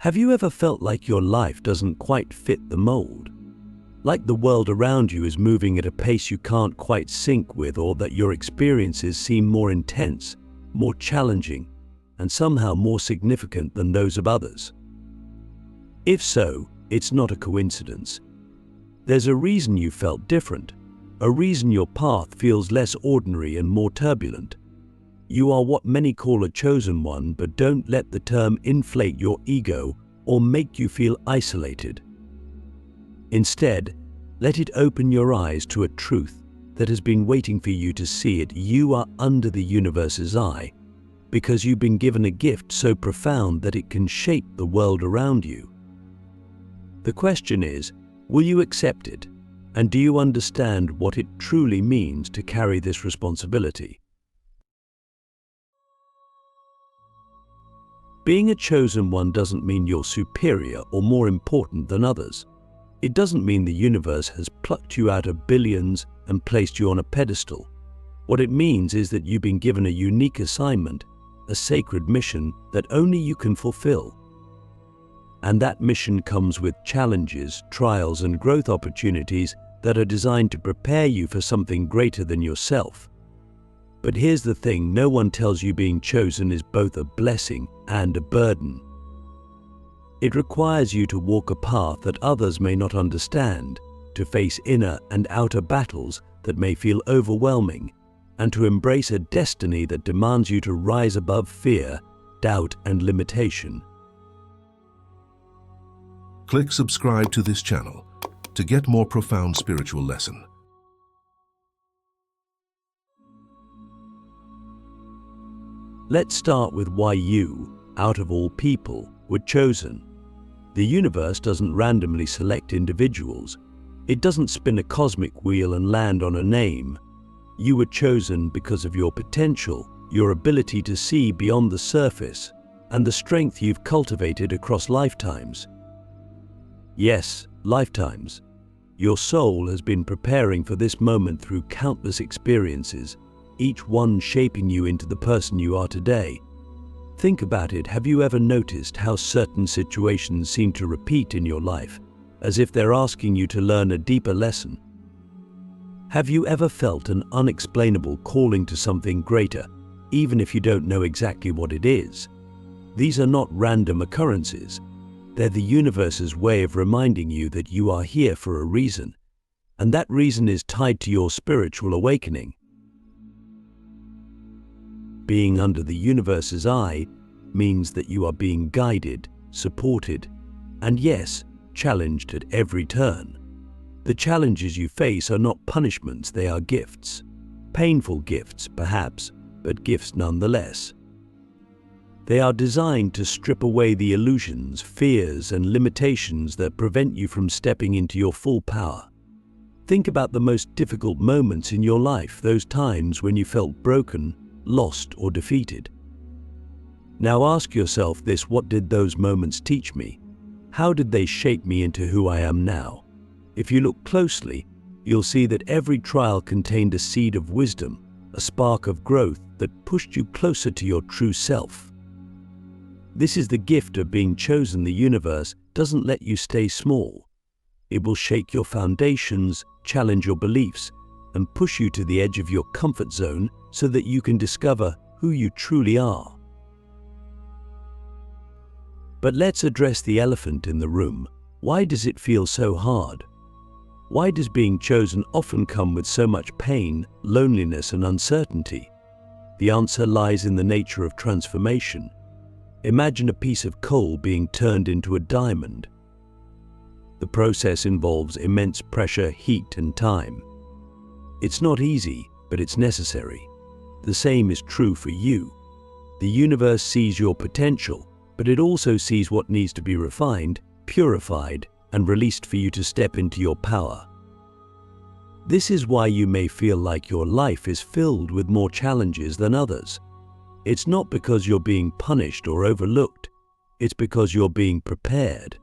Have you ever felt like your life doesn't quite fit the mold? Like the world around you is moving at a pace you can't quite sync with, or that your experiences seem more intense, more challenging, and somehow more significant than those of others? If so, it's not a coincidence. There's a reason you felt different, a reason your path feels less ordinary and more turbulent. You are what many call a chosen one, but don't let the term inflate your ego or make you feel isolated. Instead, let it open your eyes to a truth that has been waiting for you to see it. You are under the universe's eye because you've been given a gift so profound that it can shape the world around you. The question is, will you accept it? And do you understand what it truly means to carry this responsibility? Being a chosen one doesn't mean you're superior or more important than others. It doesn't mean the universe has plucked you out of billions and placed you on a pedestal. What it means is that you've been given a unique assignment, a sacred mission that only you can fulfill. And that mission comes with challenges, trials, and growth opportunities that are designed to prepare you for something greater than yourself. But here's the thing, no one tells you being chosen is both a blessing and a burden. It requires you to walk a path that others may not understand, to face inner and outer battles that may feel overwhelming, and to embrace a destiny that demands you to rise above fear, doubt, and limitation. Click subscribe to this channel to get more profound spiritual lesson. Let's start with why you, out of all people, were chosen. The universe doesn't randomly select individuals. It doesn't spin a cosmic wheel and land on a name. You were chosen because of your potential, your ability to see beyond the surface, and the strength you've cultivated across lifetimes. Yes, lifetimes. Your soul has been preparing for this moment through countless experiences, each one shaping you into the person you are today. Think about it. Have you ever noticed how certain situations seem to repeat in your life, as if they're asking you to learn a deeper lesson? Have you ever felt an unexplainable calling to something greater, even if you don't know exactly what it is? These are not random occurrences. They're the universe's way of reminding you that you are here for a reason, and that reason is tied to your spiritual awakening. Being under the universe's eye means that you are being guided, supported, and yes, challenged at every turn. The challenges you face are not punishments, they are gifts. Painful gifts, perhaps, but gifts nonetheless. They are designed to strip away the illusions, fears, and limitations that prevent you from stepping into your full power. Think about the most difficult moments in your life, those times when you felt broken, lost, or defeated. Now ask yourself this: what did those moments teach me? How did they shape me into who I am now? If you look closely, you'll see that every trial contained a seed of wisdom, a spark of growth that pushed you closer to your true self. This is the gift of being chosen. The universe doesn't let you stay small. It will shake your foundations, challenge your beliefs, and push you to the edge of your comfort zone so that you can discover who you truly are. But let's address the elephant in the room. Why does it feel so hard? Why does being chosen often come with so much pain, loneliness, and uncertainty? The answer lies in the nature of transformation. Imagine a piece of coal being turned into a diamond. The process involves immense pressure, heat, and time. It's not easy, but it's necessary. The same is true for you. The universe sees your potential, but it also sees what needs to be refined, purified, and released for you to step into your power. This is why you may feel like your life is filled with more challenges than others. It's not because you're being punished or overlooked. It's because you're being prepared.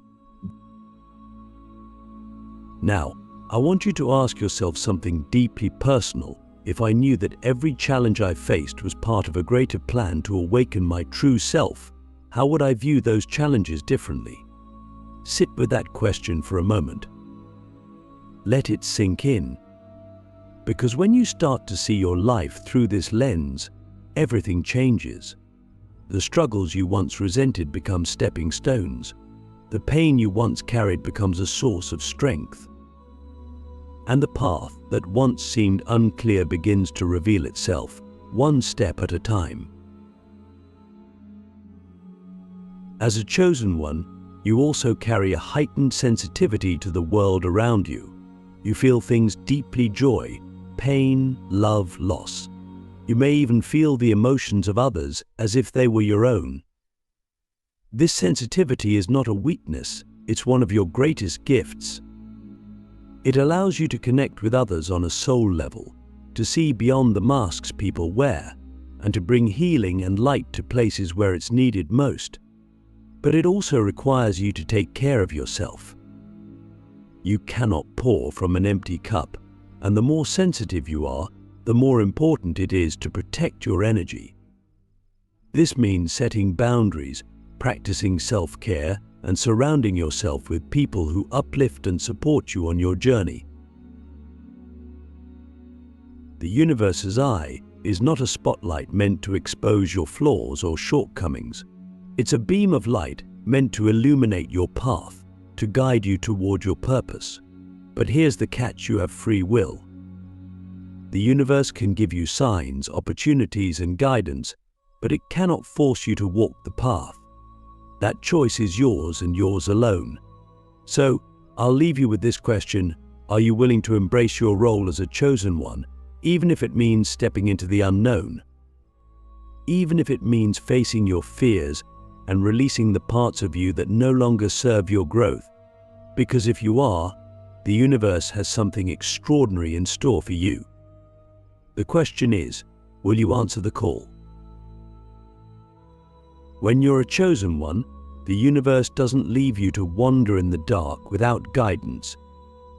Now, I want you to ask yourself something deeply personal. If I knew that every challenge I faced was part of a greater plan to awaken my true self, how would I view those challenges differently? Sit with that question for a moment. Let it sink in. Because when you start to see your life through this lens, everything changes. The struggles you once resented become stepping stones. The pain you once carried becomes a source of strength. And the path that once seemed unclear begins to reveal itself, one step at a time. As a chosen one, you also carry a heightened sensitivity to the world around you. You feel things deeply: joy, pain, love, loss. You may even feel the emotions of others as if they were your own. This sensitivity is not a weakness, it's one of your greatest gifts. It allows you to connect with others on a soul level, to see beyond the masks people wear, and to bring healing and light to places where it's needed most. But it also requires you to take care of yourself. You cannot pour from an empty cup, and the more sensitive you are, the more important it is to protect your energy. This means setting boundaries, practicing self-care, and surrounding yourself with people who uplift and support you on your journey. The universe's eye is not a spotlight meant to expose your flaws or shortcomings. It's a beam of light meant to illuminate your path, to guide you toward your purpose. But here's the catch: you have free will. The universe can give you signs, opportunities, and guidance, but it cannot force you to walk the path. That choice is yours and yours alone. So, I'll leave you with this question: are you willing to embrace your role as a chosen one, even if it means stepping into the unknown? Even if it means facing your fears and releasing the parts of you that no longer serve your growth? Because if you are, the universe has something extraordinary in store for you. The question is, will you answer the call? When you're a chosen one, the universe doesn't leave you to wander in the dark without guidance.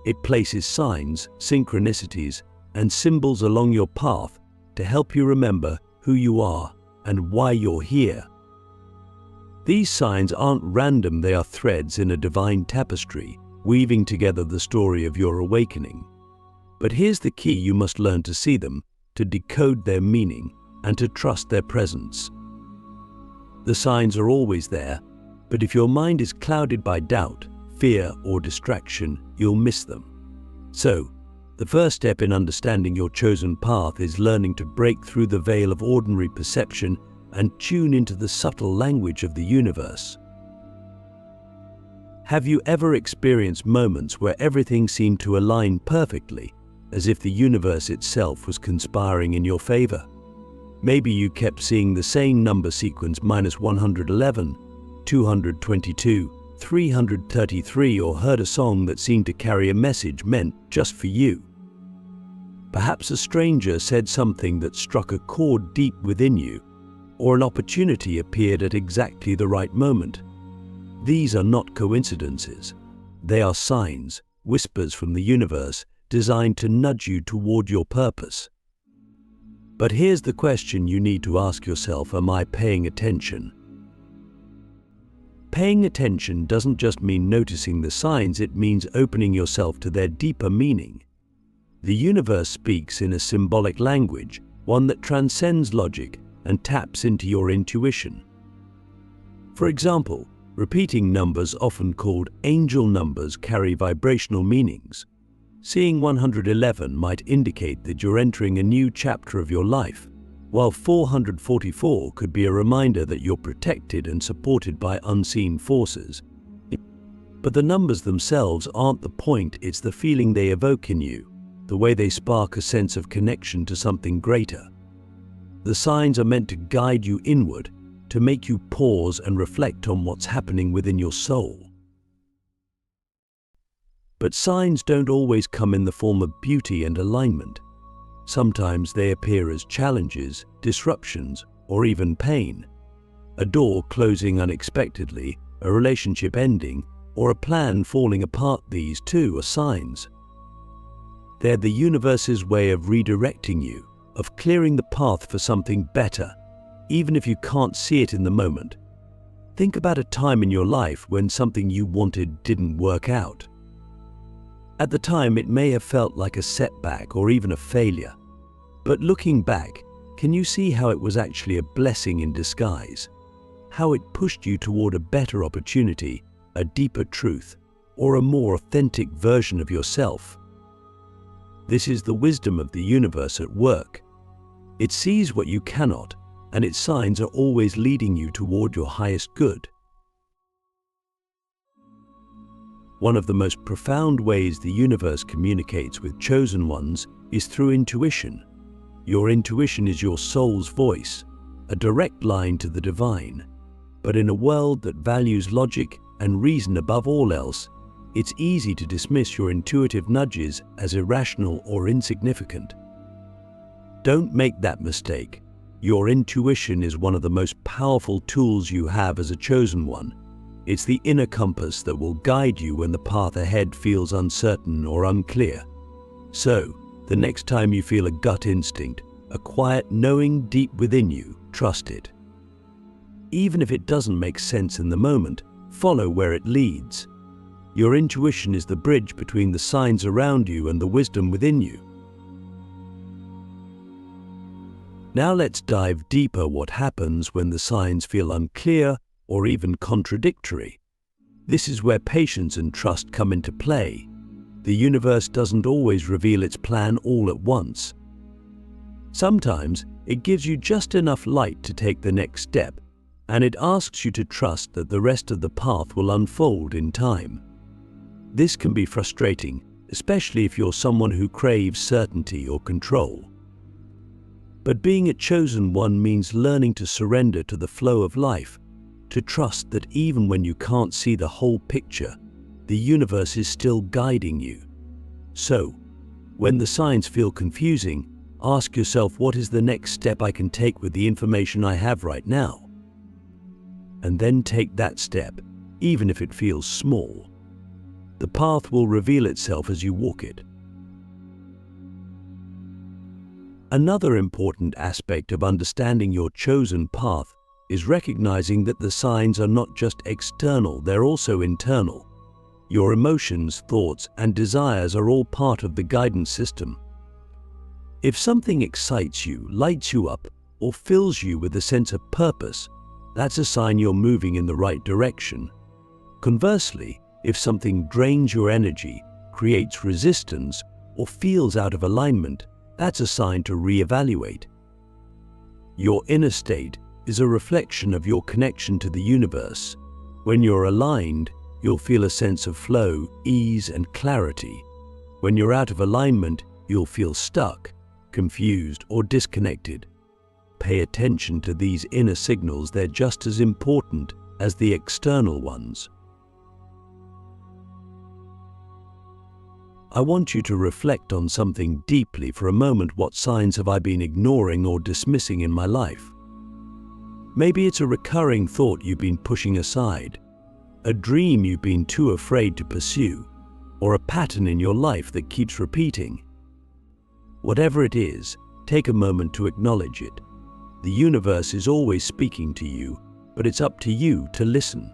It places signs, synchronicities, and symbols along your path to help you remember who you are and why you're here. These signs aren't random, they are threads in a divine tapestry, weaving together the story of your awakening. But here's the key: you must learn to see them, to decode their meaning, and to trust their presence. The signs are always there, but if your mind is clouded by doubt, fear, or distraction, you'll miss them. So, the first step in understanding your chosen path is learning to break through the veil of ordinary perception and tune into the subtle language of the universe. Have you ever experienced moments where everything seemed to align perfectly, as if the universe itself was conspiring in your favor? Maybe you kept seeing the same number sequence: -111, 222, 333, or heard a song that seemed to carry a message meant just for you. Perhaps a stranger said something that struck a chord deep within you, or an opportunity appeared at exactly the right moment. These are not coincidences. They are signs, whispers from the universe, designed to nudge you toward your purpose. But here's the question you need to ask yourself: am I paying attention? Paying attention doesn't just mean noticing the signs, it means opening yourself to their deeper meaning. The universe speaks in a symbolic language, one that transcends logic and taps into your intuition. For example, repeating numbers, often called angel numbers, carry vibrational meanings. Seeing 111 might indicate that you're entering a new chapter of your life, while 444 could be a reminder that you're protected and supported by unseen forces. But the numbers themselves aren't the point, it's the feeling they evoke in you, the way they spark a sense of connection to something greater. The signs are meant to guide you inward, to make you pause and reflect on what's happening within your soul. But signs don't always come in the form of beauty and alignment. Sometimes they appear as challenges, disruptions, or even pain. A door closing unexpectedly, a relationship ending, or a plan falling apart, these too are signs. They're the universe's way of redirecting you, of clearing the path for something better, even if you can't see it in the moment. Think about a time in your life when something you wanted didn't work out. At the time, it may have felt like a setback or even a failure. But looking back, can you see how it was actually a blessing in disguise? How it pushed you toward a better opportunity, a deeper truth, or a more authentic version of yourself? This is the wisdom of the universe at work. It sees what you cannot, and its signs are always leading you toward your highest good. One of the most profound ways the universe communicates with chosen ones is through intuition. Your intuition is your soul's voice, a direct line to the divine. But in a world that values logic and reason above all else, it's easy to dismiss your intuitive nudges as irrational or insignificant. Don't make that mistake. Your intuition is one of the most powerful tools you have as a chosen one. It's the inner compass that will guide you when the path ahead feels uncertain or unclear. So, the next time you feel a gut instinct, a quiet knowing deep within you, trust it. Even if it doesn't make sense in the moment, follow where it leads. Your intuition is the bridge between the signs around you and the wisdom within you. Now let's dive deeper. What happens when the signs feel unclear or even contradictory? This is where patience and trust come into play. The universe doesn't always reveal its plan all at once. Sometimes it gives you just enough light to take the next step, and it asks you to trust that the rest of the path will unfold in time. This can be frustrating, especially if you're someone who craves certainty or control. But being a chosen one means learning to surrender to the flow of life, to trust that even when you can't see the whole picture, the universe is still guiding you. So, when the signs feel confusing, ask yourself, what is the next step I can take with the information I have right now? And then take that step, even if it feels small. The path will reveal itself as you walk it. Another important aspect of understanding your chosen path is recognizing that the signs are not just external, they're also internal. Your emotions, thoughts, and desires are all part of the guidance system. If something excites you, lights you up, or fills you with a sense of purpose, that's a sign you're moving in the right direction. Conversely, if something drains your energy, creates resistance, or feels out of alignment, that's a sign to reevaluate. Your inner state is a reflection of your connection to the universe. When you're aligned, you'll feel a sense of flow, ease, and clarity. When you're out of alignment, you'll feel stuck, confused, or disconnected. Pay attention to these inner signals. They're just as important as the external ones. I want you to reflect on something deeply for a moment. What signs have I been ignoring or dismissing in my life? Maybe it's a recurring thought you've been pushing aside, a dream you've been too afraid to pursue, or a pattern in your life that keeps repeating. Whatever it is, take a moment to acknowledge it. The universe is always speaking to you, but it's up to you to listen.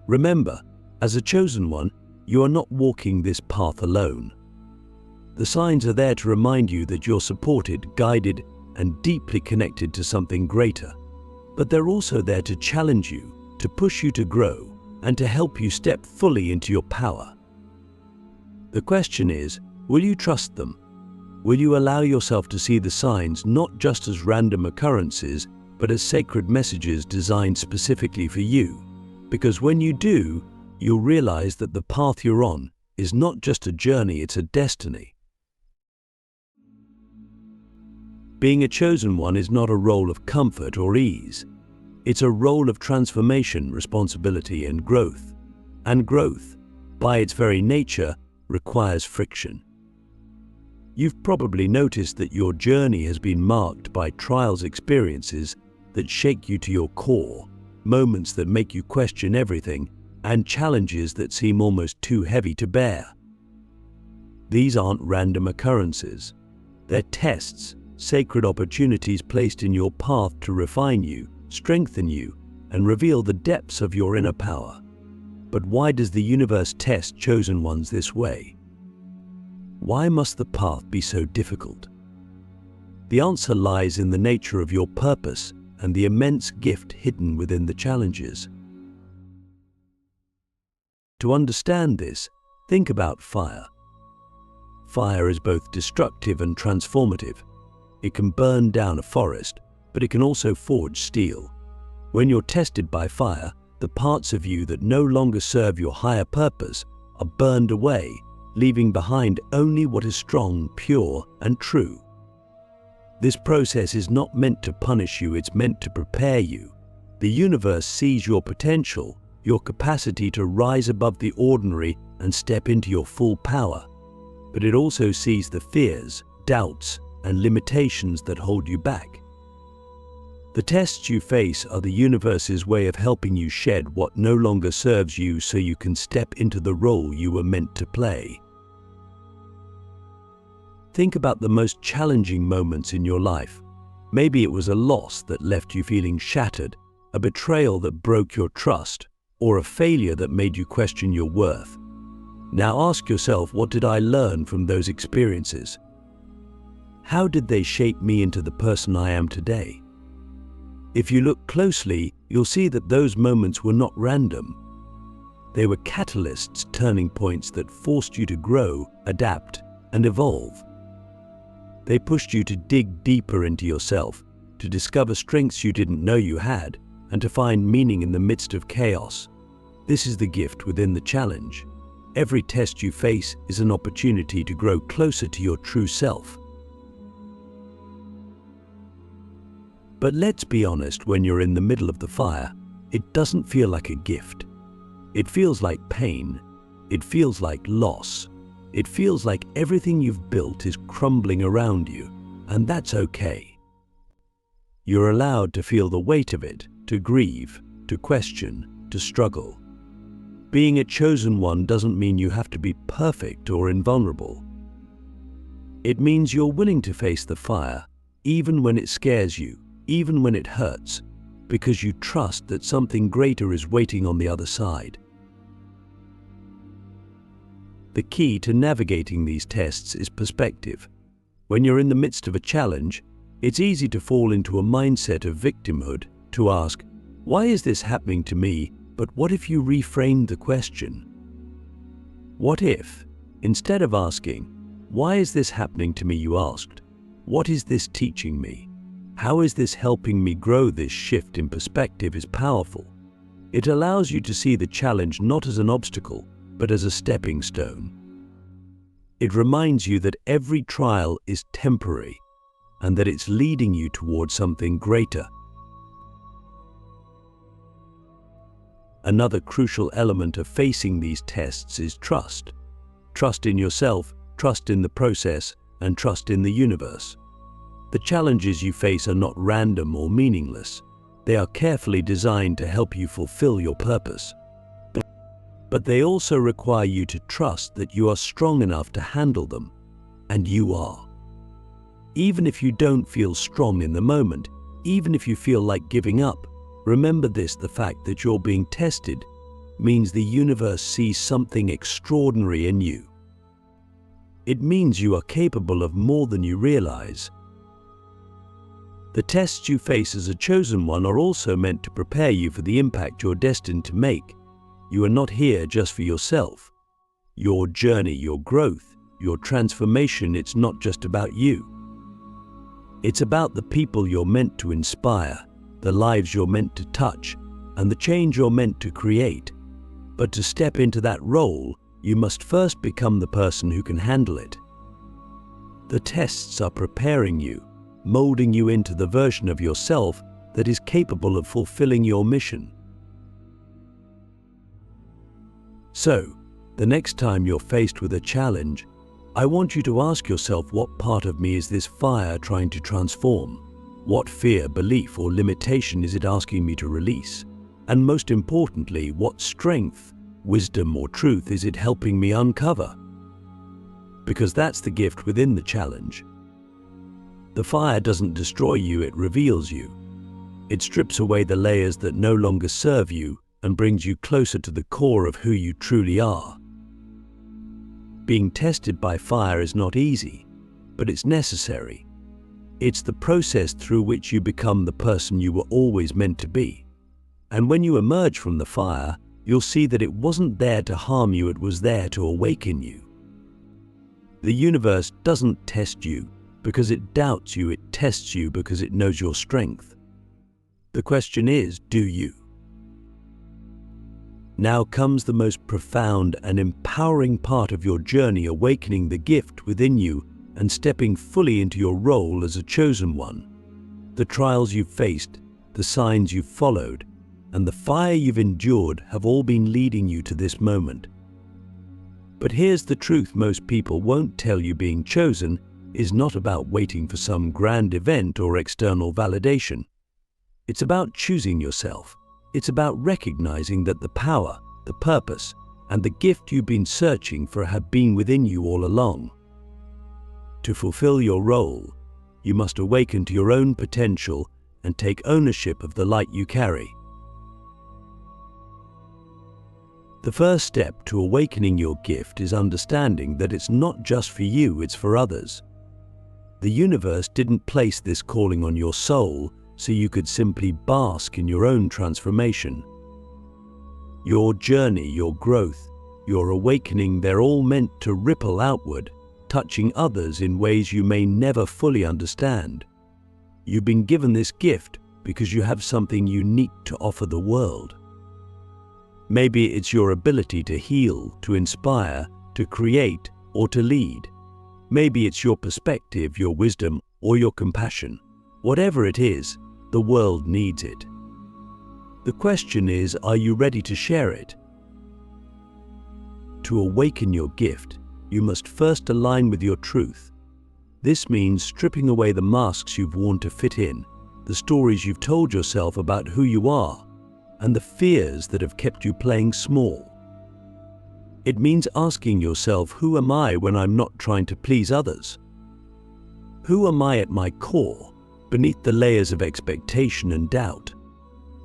Remember, as a chosen one, you are not walking this path alone. The signs are there to remind you that you're supported, guided, and deeply connected to something greater. But they're also there to challenge you, to push you to grow, and to help you step fully into your power. The question is, will you trust them? Will you allow yourself to see the signs not just as random occurrences, but as sacred messages designed specifically for you? Because when you do, you'll realize that the path you're on is not just a journey, it's a destiny. Being a chosen one is not a role of comfort or ease. It's a role of transformation, responsibility, and growth. And growth, by its very nature, requires friction. You've probably noticed that your journey has been marked by trials, experiences that shake you to your core, moments that make you question everything, and challenges that seem almost too heavy to bear. These aren't random occurrences. They're tests, sacred opportunities placed in your path to refine you, strengthen you, and reveal the depths of your inner power. But why does the universe test chosen ones this way? Why must the path be so difficult? The answer lies in the nature of your purpose and the immense gift hidden within the challenges. To understand this, think about fire. Fire is both destructive and transformative. It can burn down a forest, but it can also forge steel. When you're tested by fire, the parts of you that no longer serve your higher purpose are burned away, leaving behind only what is strong, pure, and true. This process is not meant to punish you, it's meant to prepare you. The universe sees your potential, your capacity to rise above the ordinary and step into your full power. But it also sees the fears, doubts, and limitations that hold you back. The tests you face are the universe's way of helping you shed what no longer serves you so you can step into the role you were meant to play. Think about the most challenging moments in your life. Maybe it was a loss that left you feeling shattered, a betrayal that broke your trust, or a failure that made you question your worth. Now ask yourself, what did I learn from those experiences? How did they shape me into the person I am today? If you look closely, you'll see that those moments were not random. They were catalysts, turning points that forced you to grow, adapt, and evolve. They pushed you to dig deeper into yourself, to discover strengths you didn't know you had, and to find meaning in the midst of chaos. This is the gift within the challenge. Every test you face is an opportunity to grow closer to your true self. But let's be honest, when you're in the middle of the fire, it doesn't feel like a gift. It feels like pain. It feels like loss. It feels like everything you've built is crumbling around you, and that's okay. You're allowed to feel the weight of it, to grieve, to question, to struggle. Being a chosen one doesn't mean you have to be perfect or invulnerable. It means you're willing to face the fire, even when it scares you, even when it hurts, because you trust that something greater is waiting on the other side. The key to navigating these tests is perspective. When you're in the midst of a challenge, it's easy to fall into a mindset of victimhood, to ask, why is this happening to me? But what if you reframed the question? What if, instead of asking, why is this happening to me, you asked, what is this teaching me? How is this helping me grow? This shift in perspective is powerful. It allows you to see the challenge not as an obstacle, but as a stepping stone. It reminds you that every trial is temporary and that it's leading you towards something greater. Another crucial element of facing these tests is trust. Trust in yourself, trust in the process, and trust in the universe. The challenges you face are not random or meaningless. They are carefully designed to help you fulfill your purpose. But they also require you to trust that you are strong enough to handle them, and you are. Even if you don't feel strong in the moment, even if you feel like giving up, remember this: the fact that you're being tested means the universe sees something extraordinary in you. It means you are capable of more than you realize. The tests you face as a chosen one are also meant to prepare you for the impact you're destined to make. You are not here just for yourself. Your journey, your growth, your transformation, it's not just about you. It's about the people you're meant to inspire, the lives you're meant to touch, and the change you're meant to create. But to step into that role, you must first become the person who can handle it. The tests are preparing you, molding you into the version of yourself that is capable of fulfilling your mission. So, the next time you're faced with a challenge, I want you to ask yourself, what part of me is this fire trying to transform? What fear, belief, or limitation is it asking me to release? And most importantly, what strength, wisdom, or truth is it helping me uncover? Because that's the gift within the challenge. The fire doesn't destroy you, it reveals you. It strips away the layers that no longer serve you and brings you closer to the core of who you truly are. Being tested by fire is not easy, but it's necessary. It's the process through which you become the person you were always meant to be. And when you emerge from the fire, you'll see that it wasn't there to harm you, it was there to awaken you. The universe doesn't test you because it doubts you, it tests you because it knows your strength. The question is, do you? Now comes the most profound and empowering part of your journey, awakening the gift within you and stepping fully into your role as a chosen one. The trials you've faced, the signs you've followed, and the fire you've endured have all been leading you to this moment. But here's the truth most people won't tell you: being chosen is not about waiting for some grand event or external validation. It's about choosing yourself. It's about recognizing that the power, the purpose, and the gift you've been searching for have been within you all along. To fulfill your role, you must awaken to your own potential and take ownership of the light you carry. The first step to awakening your gift is understanding that it's not just for you, it's for others. The universe didn't place this calling on your soul so you could simply bask in your own transformation. Your journey, your growth, your awakening, they're all meant to ripple outward, touching others in ways you may never fully understand. You've been given this gift because you have something unique to offer the world. Maybe it's your ability to heal, to inspire, to create, or to lead. Maybe it's your perspective, your wisdom, or your compassion. Whatever it is, the world needs it. The question is, are you ready to share it? To awaken your gift, you must first align with your truth. This means stripping away the masks you've worn to fit in, the stories you've told yourself about who you are, and the fears that have kept you playing small. It means asking yourself, who am I when I'm not trying to please others? Who am I at my core, beneath the layers of expectation and doubt?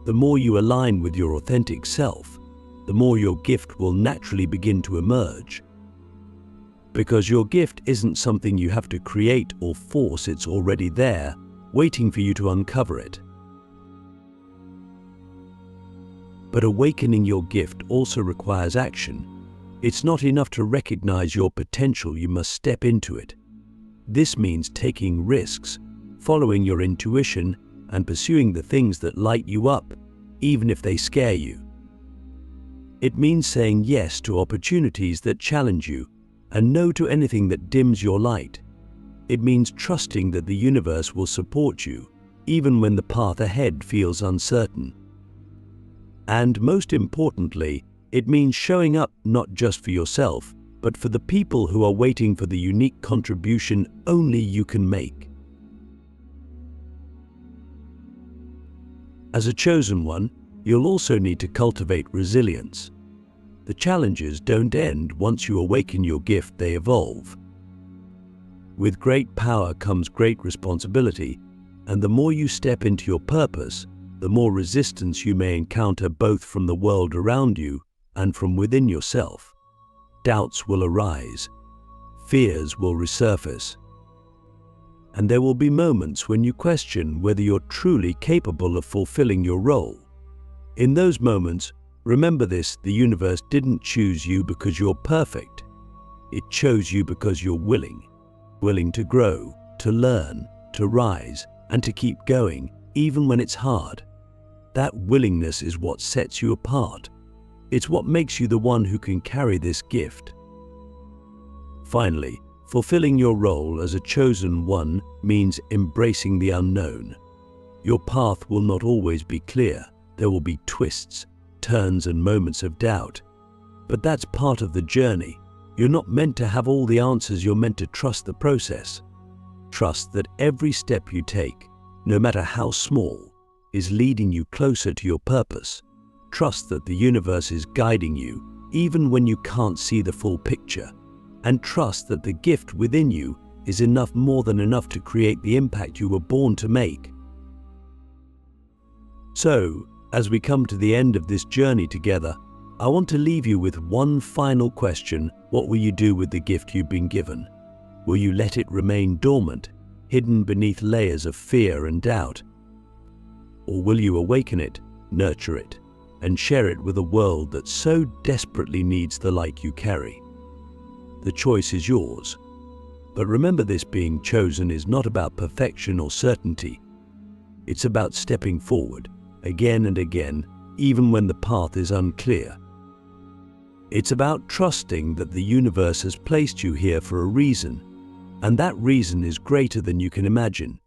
The more you align with your authentic self, the more your gift will naturally begin to emerge. Because your gift isn't something you have to create or force, it's already there, waiting for you to uncover it. But awakening your gift also requires action. It's not enough to recognize your potential, you must step into it. This means taking risks, following your intuition, and pursuing the things that light you up, even if they scare you. It means saying yes to opportunities that challenge you, and no to anything that dims your light. It means trusting that the universe will support you, even when the path ahead feels uncertain. And most importantly, it means showing up not just for yourself, but for the people who are waiting for the unique contribution only you can make. As a chosen one, you'll also need to cultivate resilience. The challenges don't end once you awaken your gift, they evolve. With great power comes great responsibility, and the more you step into your purpose, the more resistance you may encounter, both from the world around you and from within yourself. Doubts will arise, fears will resurface, and there will be moments when you question whether you're truly capable of fulfilling your role. In those moments, remember this: the universe didn't choose you because you're perfect. It chose you because you're willing to grow, to learn, to rise, and to keep going, even when it's hard. That willingness is what sets you apart. It's what makes you the one who can carry this gift. Finally, fulfilling your role as a chosen one means embracing the unknown. Your path will not always be clear. There will be twists, turns, and moments of doubt. But that's part of the journey. You're not meant to have all the answers, you're meant to trust the process. Trust that every step you take, no matter how small, is leading you closer to your purpose. Trust that the universe is guiding you, even when you can't see the full picture. And trust that the gift within you is enough, more than enough, to create the impact you were born to make. So, as we come to the end of this journey together, I want to leave you with one final question. What will you do with the gift you've been given? Will you let it remain dormant, hidden beneath layers of fear and doubt? Or will you awaken it, nurture it, and share it with a world that so desperately needs the light you carry? The choice is yours. But remember, this being chosen is not about perfection or certainty. It's about stepping forward, again and again, even when the path is unclear. It's about trusting that the universe has placed you here for a reason, and that reason is greater than you can imagine.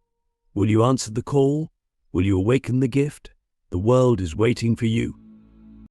Will you answer the call? Will you awaken the gift? The world is waiting for you.